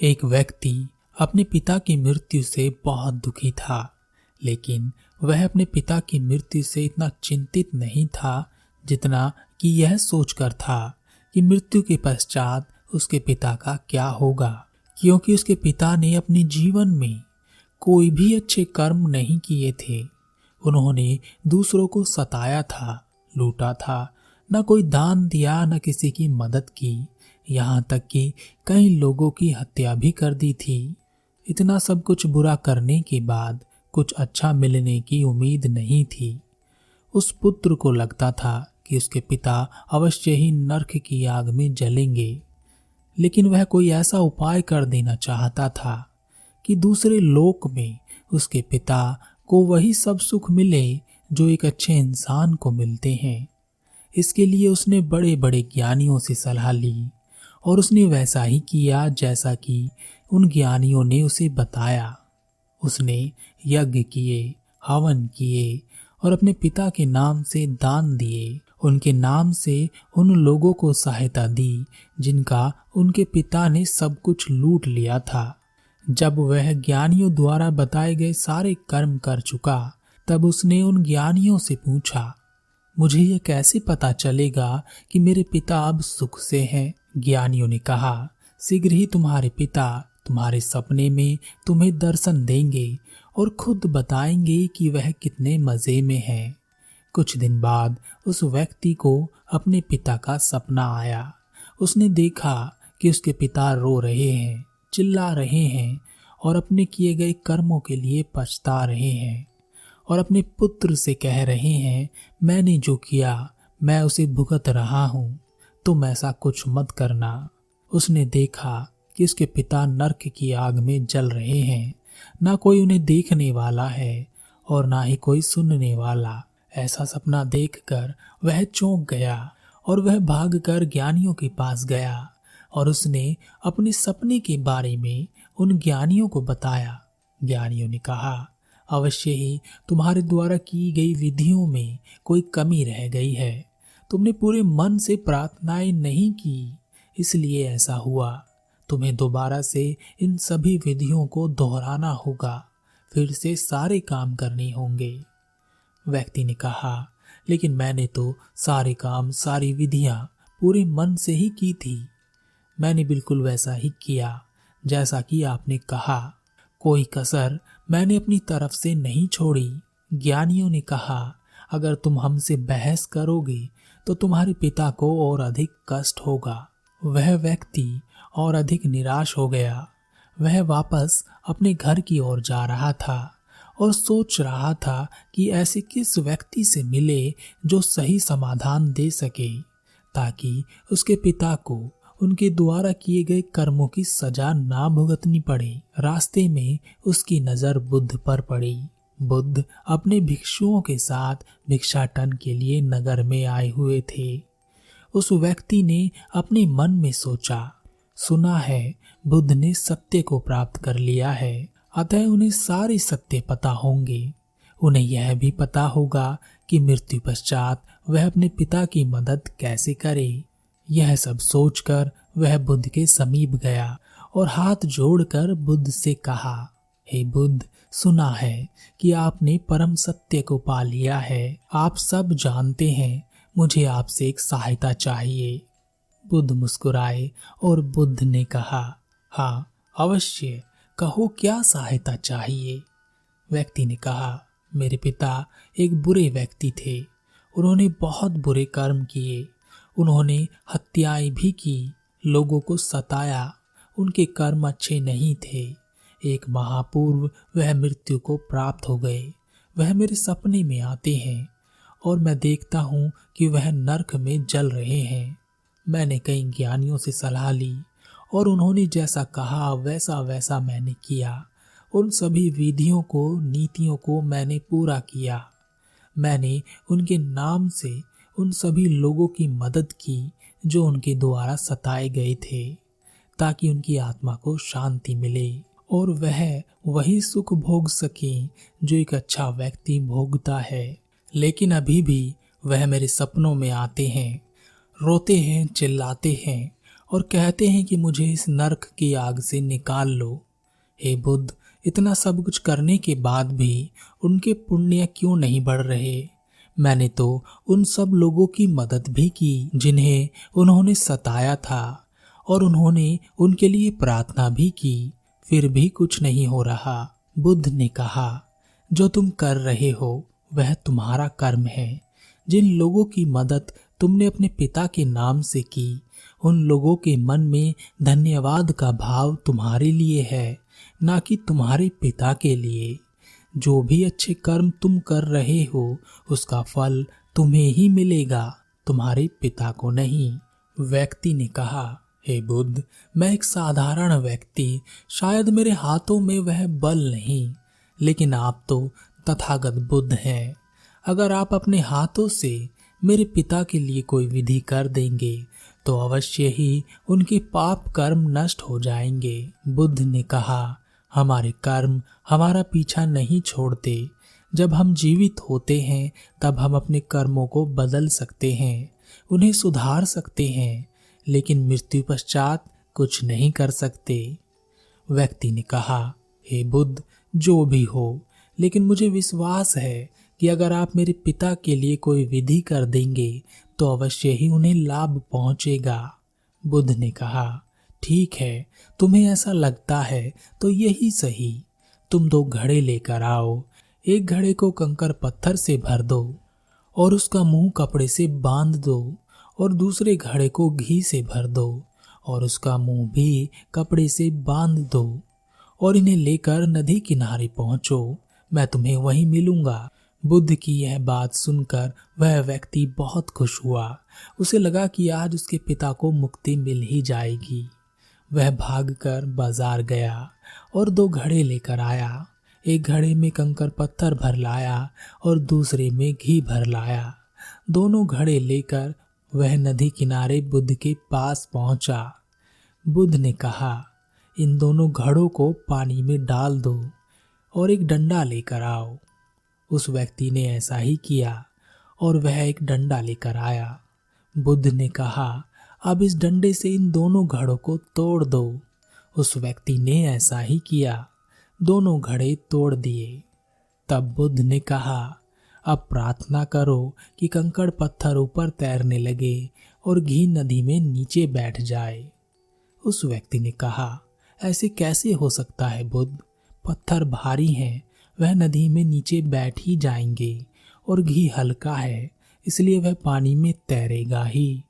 एक व्यक्ति अपने पिता की मृत्यु से बहुत दुखी था, लेकिन वह अपने पिता की मृत्यु से इतना चिंतित नहीं था जितना कि यह सोचकर था कि मृत्यु के पश्चात उसके पिता का क्या होगा, क्योंकि उसके पिता ने अपने जीवन में कोई भी अच्छे कर्म नहीं किए थे। उन्होंने दूसरों को सताया था, लूटा था, न कोई दान दिया, न किसी की मदद की, यहाँ तक कि कई लोगों की हत्या भी कर दी थी। इतना सब कुछ बुरा करने के बाद कुछ अच्छा मिलने की उम्मीद नहीं थी। उस पुत्र को लगता था कि उसके पिता अवश्य ही नरक की आग में जलेंगे, लेकिन वह कोई ऐसा उपाय कर देना चाहता था कि दूसरे लोक में उसके पिता को वही सब सुख मिले जो एक अच्छे इंसान को मिलते हैं। इसके लिए उसने बड़े बड़े ज्ञानियों से सलाह ली और उसने वैसा ही किया जैसा कि उन ज्ञानियों ने उसे बताया। उसने यज्ञ किए, हवन किए और अपने पिता के नाम से दान दिए। उनके नाम से उन लोगों को सहायता दी जिनका उनके पिता ने सब कुछ लूट लिया था। जब वह ज्ञानियों द्वारा बताए गए सारे कर्म कर चुका, तब उसने उन ज्ञानियों से पूछा, मुझे यह कैसे पता चलेगा कि मेरे पिता अब सुख से हैं? ज्ञानियों ने कहा, शीघ्र ही तुम्हारे पिता तुम्हारे सपने में तुम्हें दर्शन देंगे और खुद बताएंगे कि वह कितने मजे में हैं। कुछ दिन बाद उस व्यक्ति को अपने पिता का सपना आया। उसने देखा कि उसके पिता रो रहे हैं, चिल्ला रहे हैं और अपने किए गए कर्मों के लिए पछता रहे हैं और अपने पुत्र से कह रहे हैं, मैंने जो किया मैं उसे भुगत रहा हूं, तुम ऐसा कुछ मत करना। उसने देखा कि उसके पिता नरक की आग में जल रहे हैं। ना कोई उन्हें देखने वाला है और ना ही कोई सुनने वाला। ऐसा सपना देखकर वह चौंक गया और वह भागकर ज्ञानियों के पास गया और उसने अपने सपने के बारे में उन ज्ञानियों को बताया। ज्ञानियों ने कहा, अवश्य ही तुम्हारे द्वारा की गई विधियों में कोई कमी रह गई है। तुमने पूरे मन से प्रार्थनाएं नहीं की, इसलिए ऐसा हुआ। तुम्हें दोबारा से इन सभी विधियों को दोहराना होगा, फिर से सारे काम करने होंगे। व्यक्ति ने कहा, लेकिन मैंने तो सारे काम, सारी विधियां पूरे मन से ही की थी। मैंने बिल्कुल वैसा ही किया जैसा कि आपने कहा। कोई कसर मैंने अपनी तरफ से नहीं छोड़ी। ज्ञानियों ने कहा, अगर तुम हमसे बहस करोगे तो तुम्हारे पिता को और अधिक कष्ट होगा। वह व्यक्ति और अधिक निराश हो गया। वह वापस अपने घर की ओर जा रहा था और सोच रहा था कि ऐसे किस व्यक्ति से मिले जो सही समाधान दे सके, ताकि उसके पिता को उनके द्वारा किए गए कर्मों की सजा ना भुगतनी पड़े। रास्ते में उसकी नजर बुद्ध पर पड़ी। बुद्ध अपने भिक्षुओं के साथ भिक्षाटन के लिए नगर में आए हुए थे। उस व्यक्ति ने अपने मन में सोचा, सुना है बुद्ध ने सत्य को प्राप्त कर लिया है, अतः उन्हें सारे सत्य पता होंगे। उन्हें यह भी पता होगा कि मृत्यु पश्चात वह अपने पिता की मदद कैसे करे। यह सब सोचकर वह बुद्ध के समीप गया और हाथ जोड़कर बुद्ध से कहा, हे बुद्ध, सुना है कि आपने परम सत्य को पा लिया है। आप सब जानते हैं, मुझे आपसे एक सहायता चाहिए। बुद्ध मुस्कुराए और बुद्ध ने कहा, हाँ अवश्य, कहो क्या सहायता चाहिए। व्यक्ति ने कहा, मेरे पिता एक बुरे व्यक्ति थे। उन्होंने बहुत बुरे कर्म किए। उन्होंने हत्याएं भी की, लोगों को सताया। उनके कर्म अच्छे नहीं थे। एक महापूर्व वह मृत्यु को प्राप्त हो गए। वह मेरे सपने में आते हैं और मैं देखता हूँ कि वह नरक में जल रहे हैं। मैंने कई ज्ञानियों से सलाह ली और उन्होंने जैसा कहा वैसा वैसा मैंने किया। उन सभी विधियों को, नीतियों को मैंने पूरा किया। मैंने उनके नाम से उन सभी लोगों की मदद की जो उनके द्वारा सताए गए थे, ताकि उनकी आत्मा को शांति मिले और वह वही सुख भोग सके जो एक अच्छा व्यक्ति भोगता है। लेकिन अभी भी वह मेरे सपनों में आते हैं, रोते हैं, चिल्लाते हैं और कहते हैं कि मुझे इस नरक की आग से निकाल लो। हे बुद्ध, इतना सब कुछ करने के बाद भी उनके पुण्य क्यों नहीं बढ़ रहे? मैंने तो उन सब लोगों की मदद भी की जिन्हें उन्होंने सताया था, और उन्होंने उनके लिए प्रार्थना भी की, फिर भी कुछ नहीं हो रहा। बुद्ध ने कहा, जो तुम कर रहे हो वह तुम्हारा कर्म है। जिन लोगों की मदद तुमने अपने पिता के नाम से की, उन लोगों के मन में धन्यवाद का भाव तुम्हारे लिए है, ना कि तुम्हारे पिता के लिए। जो भी अच्छे कर्म तुम कर रहे हो उसका फल तुम्हें ही मिलेगा, तुम्हारे पिता को नहीं। व्यक्ति ने कहा, हे बुद्ध, मैं एक साधारण व्यक्ति, शायद मेरे हाथों में वह बल नहीं, लेकिन आप तो तथागत बुद्ध हैं। अगर आप अपने हाथों से मेरे पिता के लिए कोई विधि कर देंगे तो अवश्य ही उनके पाप कर्म नष्ट हो जाएंगे। बुद्ध ने कहा, हमारे कर्म हमारा पीछा नहीं छोड़ते। जब हम जीवित होते हैं तब हम अपने कर्मों को बदल सकते हैं, उन्हें सुधार सकते हैं, लेकिन मृत्यु पश्चात कुछ नहीं कर सकते। व्यक्ति ने कहा, हे बुद्ध, जो भी हो, लेकिन मुझे विश्वास है कि अगर आप मेरे पिता के लिए कोई विधि कर देंगे तो अवश्य ही उन्हें लाभ पहुंचेगा। बुद्ध ने कहा, ठीक है, तुम्हें ऐसा लगता है तो यही सही। तुम 2 घड़े लेकर आओ। एक घड़े को कंकर पत्थर से भर दो और उसका मुंह कपड़े से बांध दो, और दूसरे घड़े को घी से भर दो और उसका मुंह भी कपड़े से बांध दो, और इन्हें लेकर नदी किनारे पहुंचो। मैं तुम्हें वहीं मिलूंगा। बुद्ध की यह बात सुनकर वह व्यक्ति बहुत खुश हुआ। उसे लगा कि आज उसके पिता को मुक्ति मिल ही जाएगी। वह भागकर बाजार गया और 2 घड़े लेकर आया। एक घड़े में कंकर पत्थर भर लाया और दूसरे में घी भर लाया। दोनों घड़े लेकर वह नदी किनारे बुद्ध के पास पहुंचा। बुद्ध ने कहा, इन दोनों घड़ों को पानी में डाल दो और एक डंडा लेकर आओ। उस व्यक्ति ने ऐसा ही किया और वह एक डंडा लेकर आया। बुद्ध ने कहा, अब इस डंडे से इन दोनों घड़ों को तोड़ दो। उस व्यक्ति ने ऐसा ही किया, दोनों घड़े तोड़ दिए। तब बुद्ध ने कहा, अब प्रार्थना करो कि कंकड़ पत्थर ऊपर तैरने लगे और घी नदी में नीचे बैठ जाए। उस व्यक्ति ने कहा, ऐसे कैसे हो सकता है बुद्ध? पत्थर भारी हैं, वह नदी में नीचे बैठ ही जाएंगे, और घी हल्का है, इसलिए वह पानी में तैरेगा ही।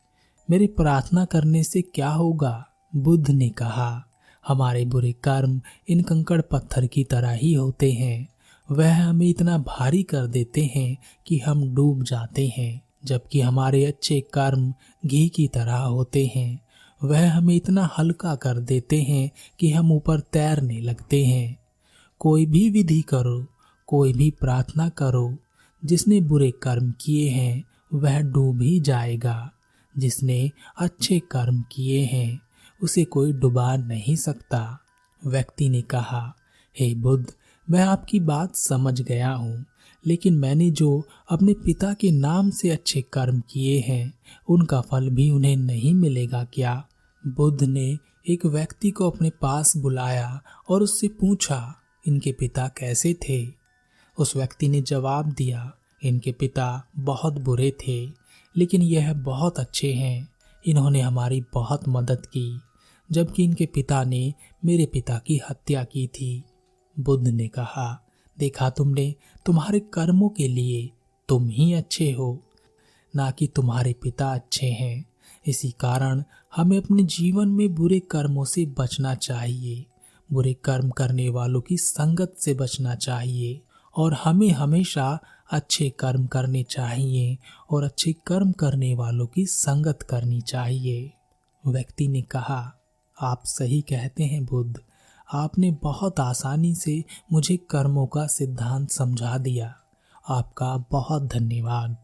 मेरी प्रार्थना करने से क्या होगा? बुद्ध ने कहा, हमारे बुरे कर्म इन कंकड़ पत्थर की तरह ही होते हैं। वह हमें इतना भारी कर देते हैं कि हम डूब जाते हैं, जबकि हमारे अच्छे कर्म घी की तरह होते हैं। वह हमें इतना हल्का कर देते हैं कि हम ऊपर तैरने लगते हैं। कोई भी विधि करो, कोई भी प्रार्थना करो, जिसने बुरे कर्म किए हैं वह डूब ही जाएगा। जिसने अच्छे कर्म किए हैं उसे कोई डुबा नहीं सकता। व्यक्ति ने कहा, हे बुद्ध, मैं आपकी बात समझ गया हूँ, लेकिन मैंने जो अपने पिता के नाम से अच्छे कर्म किए हैं उनका फल भी उन्हें नहीं मिलेगा क्या? बुद्ध ने एक व्यक्ति को अपने पास बुलाया और उससे पूछा, इनके पिता कैसे थे? उस व्यक्ति ने जवाब दिया, इनके पिता बहुत बुरे थे, लेकिन यह बहुत अच्छे हैं। इन्होंने हमारी बहुत मदद की, जबकि इनके पिता ने मेरे पिता की हत्या की थी। बुद्ध ने कहा, देखा तुमने, तुम्हारे कर्मों के लिए तुम ही अच्छे हो, ना कि तुम्हारे पिता अच्छे हैं। इसी कारण हमें अपने जीवन में बुरे कर्मों से बचना चाहिए, बुरे कर्म करने वालों की संगत से बचना चाहिए, और हमें हमेशा अच्छे कर्म करने चाहिए और अच्छे कर्म करने वालों की संगत करनी चाहिए। व्यक्ति ने कहा, आप सही कहते हैं बुद्ध, आपने बहुत आसानी से मुझे कर्मों का सिद्धांत समझा दिया। आपका बहुत धन्यवाद।